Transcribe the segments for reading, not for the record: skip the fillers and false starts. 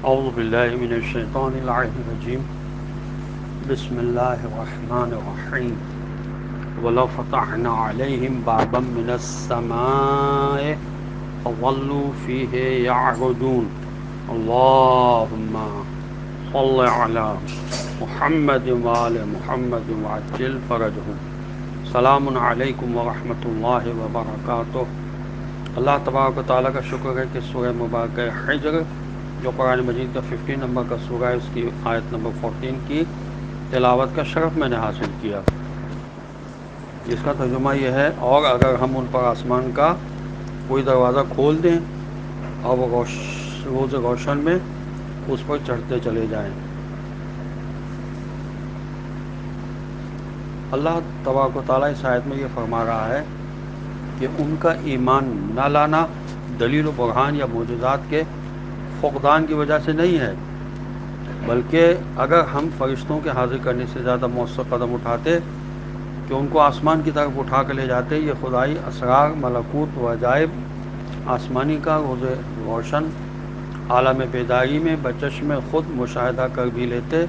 اعوذ باللہ من الشیطان الرجیم بسم اللہ الرحمن الرحیم ولو فتحنا علیہم بابا من السماء فظلوا فیہ یعرجون اللہم صل علی محمد وآل محمد وعجل فرجهم سلام علیکم ورحمۃ اللہ وبرکاتہ۔ اللہ تبارک و تعالیٰ کا شکر ہے کہ سورہ مبارکہ حجر جو قرآن مجید کا 15 نمبر کا سورہ ہے، اس کی آیت نمبر 14 کی تلاوت کا شرف میں نے حاصل کیا، جس کا ترجمہ یہ ہے، اور اگر ہم ان پر آسمان کا کوئی دروازہ کھول دیں اور وہ روز روشن میں اس پر چڑھتے چلے جائیں۔ اللہ تبارک و تعالیٰ اس آیت میں یہ فرما رہا ہے کہ ان کا ایمان نہ لانا دلیل و برہان یا معجزات کے فقدان کی وجہ سے نہیں ہے، بلکہ اگر ہم فرشتوں کے حاضر کرنے سے زیادہ مؤثر قدم اٹھاتے کہ ان کو آسمان کی طرف اٹھا کر لے جاتے، یہ خدائی اسرار، ملکوت و عجائب آسمانی کا روز روشن عالم بیداری میں بچشم خود مشاہدہ کر بھی لیتے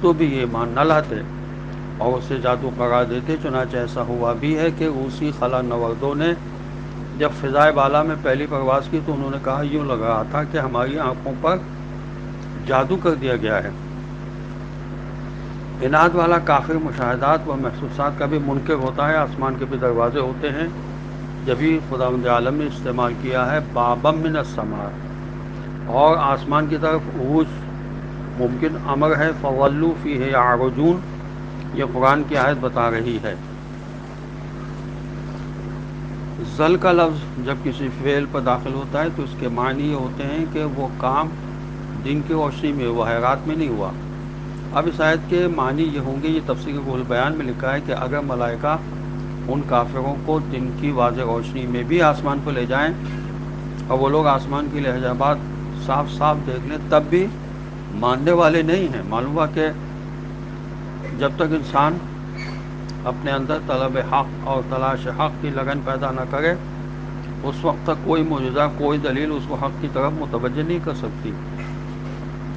تو بھی یہ ایمان نہ لاتے اور اسے جادو قرار دیتے۔ چنانچہ ایسا ہوا بھی ہے کہ روسی خلا نوردوں نے جب فضائے بالا میں پہلی پرواز کی تو انہوں نے کہا، یوں لگ رہا تھا کہ ہماری آنکھوں پر جادو کر دیا گیا ہے۔ اناد والا کافر مشاہدات و محسوسات کا بھی منکر ہوتا ہے۔ آسمان کے بھی دروازے ہوتے ہیں، جبھی خداوند عالم نے استعمال کیا ہے بابا من السماء، اور آسمان کی طرف عروج ممکن امر ہے۔ فولوا فیہ یعرجون، یہ قرآن کی آیت بتا رہی ہے۔ ظل کا لفظ جب کسی فعل پر داخل ہوتا ہے تو اس کے معنی یہ ہوتے ہیں کہ وہ کام دن کی روشنی میں ہوا ہے، رات میں نہیں ہوا۔ اب اس آیت کے معنی یہ ہوں گے، یہ تفسیر روح البیان میں لکھا ہے کہ اگر ملائکہ ان کافروں کو دن کی واضح روشنی میں بھی آسمان کو لے جائیں اور وہ لوگ آسمان کی لہجابات صاف صاف دیکھ لیں تب بھی ماننے والے نہیں ہیں۔ معلوم ہوا کہ جب تک انسان اپنے اندر طلب حق اور تلاش حق کی لگن پیدا نہ کرے، اس وقت تک کوئی معجزہ، کوئی دلیل اس کو حق کی طرف متوجہ نہیں کر سکتی۔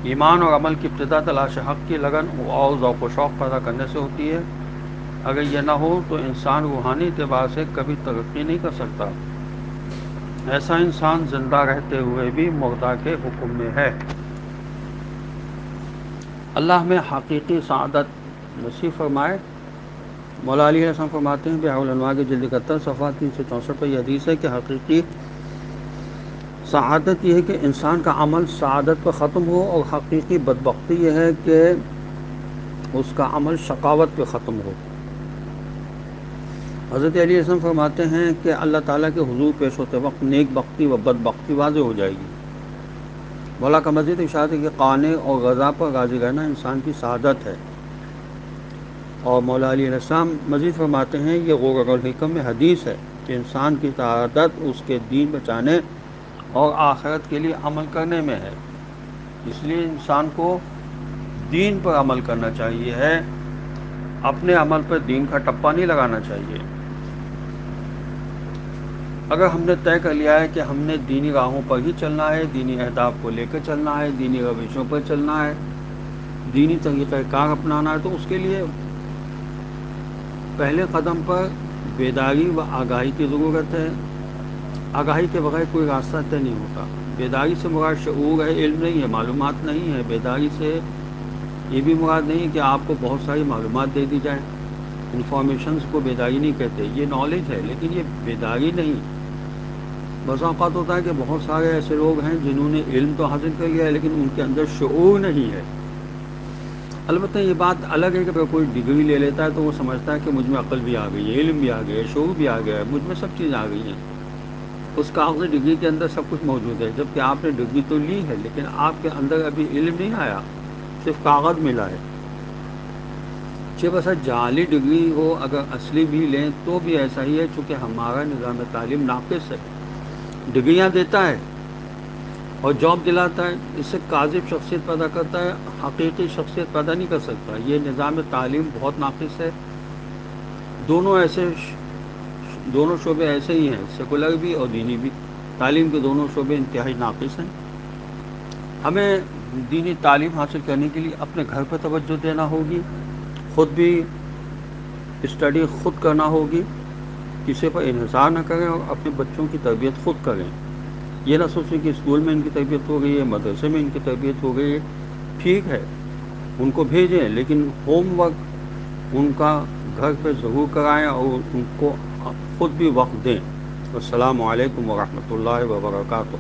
ایمان اور عمل کی ابتدا تلاش حق کی لگن اور ذوق و شوق پیدا کرنے سے ہوتی ہے۔ اگر یہ نہ ہو تو انسان روحانی اعتبار سے کبھی ترقی نہیں کر سکتا۔ ایسا انسان زندہ رہتے ہوئے بھی مردہ کے حکم میں ہے۔ اللہ میں حقیقی سعادت نصیب فرمائے۔ مولا علی علیہ السلام فرماتے ہیں، بحر الانوار کی جلد 71 صفحہ 364 پر یہ حدیث ہے کہ حقیقی سعادت یہ ہے کہ انسان کا عمل سعادت پر ختم ہو، اور حقیقی بدبختی یہ ہے کہ اس کا عمل شقاوت پہ ختم ہو۔ حضرت علی علیہ السلام فرماتے ہیں کہ اللہ تعالیٰ کے حضور پیش ہوتے وقت نیک بختی و بدبختی واضح ہو جائے گی۔ مولا کا مزید ارشاد ہے کہ قانع اور غذا پر راضی رہنا انسان کی سعادت ہے۔ اور مولا علی علیہ السلام مزید فرماتے ہیں، یہ غرر الحکم میں حدیث ہے کہ انسان کی سعادت اس کے دین بچانے اور آخرت کے لیے عمل کرنے میں ہے۔ اس لیے انسان کو دین پر عمل کرنا چاہیے ہے، اپنے عمل پر دین کا ٹپا نہیں لگانا چاہیے۔ اگر ہم نے طے کر لیا ہے کہ ہم نے دینی راہوں پر ہی چلنا ہے، دینی اہداف کو لے کر چلنا ہے، دینی روشوں پر چلنا ہے، دینی طریقہ کار اپنانا ہے، تو اس کے لیے پہلے قدم پر بیداری و آگاہی کی ضرورت ہے۔ آگاہی کے بغیر کوئی راستہ طے نہیں ہوتا۔ بیداری سے مراد شعور ہے، علم نہیں ہے، معلومات نہیں ہے۔ بیداری سے یہ بھی مراد نہیں کہ آپ کو بہت ساری معلومات دے دی جائیں، انفارمیشنز کو بیداری نہیں کہتے، یہ نالج ہے، لیکن یہ بیداری نہیں۔ بس اوقات ہوتا ہے کہ بہت سارے ایسے لوگ ہیں جنہوں نے علم تو حاصل کر لیا ہے لیکن ان کے اندر شعور نہیں ہے۔ البتہ یہ بات الگ ہے کہ اگر کوئی ڈگری لے لیتا ہے تو وہ سمجھتا ہے کہ مجھ میں عقل بھی آ گئی ہے، علم بھی آ گیا ہے، شعور بھی آ گیا ہے، مجھ میں سب چیزیں آ گئی ہیں۔ اس کاغذی ڈگری کے اندر سب کچھ موجود ہے، جبکہ آپ نے ڈگری تو لی ہے لیکن آپ کے اندر ابھی علم نہیں آیا، صرف کاغذ ملا ہے۔ بس جعلی ڈگری ہو، اگر اصلی بھی لیں تو بھی ایسا ہی ہے، چونکہ ہمارا نظام تعلیم ناقص ہے۔ ڈگریاں دیتا ہے اور جاب دلاتا ہے، اس سے کاذب شخصیت پیدا کرتا ہے، حقیقی شخصیت پیدا نہیں کر سکتا۔ یہ نظام تعلیم بہت ناقص ہے۔ دونوں شعبے ایسے ہی ہیں، سیکولر بھی اور دینی بھی۔ تعلیم کے دونوں شعبے انتہائی ناقص ہیں۔ ہمیں دینی تعلیم حاصل کرنے کے لیے اپنے گھر پہ توجہ دینا ہوگی، خود بھی اسٹڈی خود کرنا ہوگی، کسی پر انحصار نہ کریں اور اپنے بچوں کی تربیت خود کریں. یہ نہ سوچیں کہ اسکول میں ان کی تربیت ہو گئی ہے، مدرسے میں ان کی تربیت ہو گئی ہے. ٹھیک ہے ان کو بھیجیں، لیکن ہوم ورک ان کا گھر پہ ضرور کرائیں اور ان کو خود بھی وقت دیں. السلام علیکم ورحمۃ اللہ وبرکاتہ.